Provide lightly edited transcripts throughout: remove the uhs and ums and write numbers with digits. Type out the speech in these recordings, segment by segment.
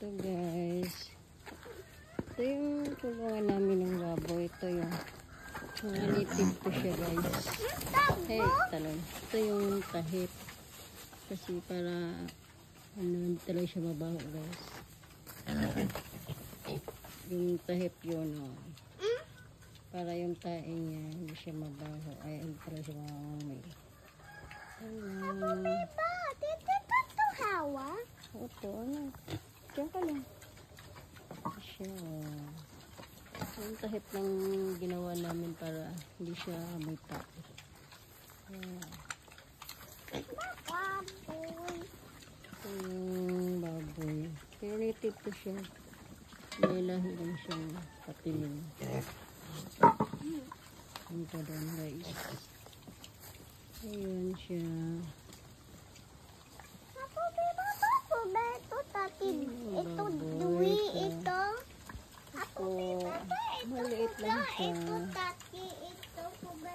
Ito guys. Ito yung tulungan namin ng baboy. Ito yung native ko siya guys. Hey, talon. Ito yung tahip. Kasi para ano talaga siya mabaho guys. Yung tahip yun para yung tae niya hindi siya mabaho. Ay hindi talaga siya mamamay. Hawa? Opo, ano? Diyan ka lang. Siya. Yung tahip ng ginawa namin para hindi siya may tae. Baboy. Yung baboy. Pero native ko siya. May lahi lang siyang patiling. Ito doon guys. Ayan siya. Ito tati. Ito dui. Ito. Maliit lang siya. Ito tati. Ito.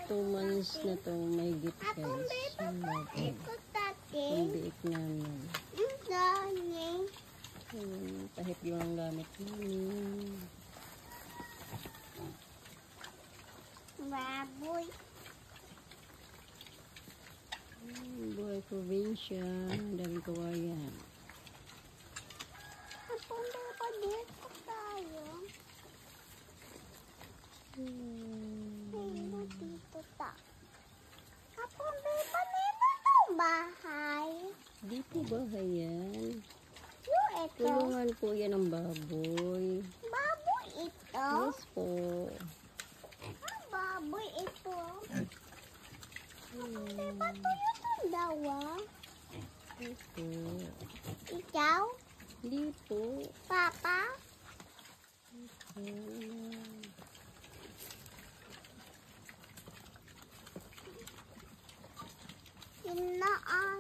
2 months na to may git guys. Ito tati. Ang biik namin. Tahip yung ang gamit namin. Baboy. Buhay probinsya. Daming kawayan. Napunta pa dito tayo. Dito ta. Napunta pa dito ng bahay. Dito bahay yan. Yung ito. Tulungan po yan ng baboy. Baboy ito. Yes po. Baboy ito. Napunta pa tayo ng dawa. Ito. Ikaw? Hindi po. Papa? Sinaan.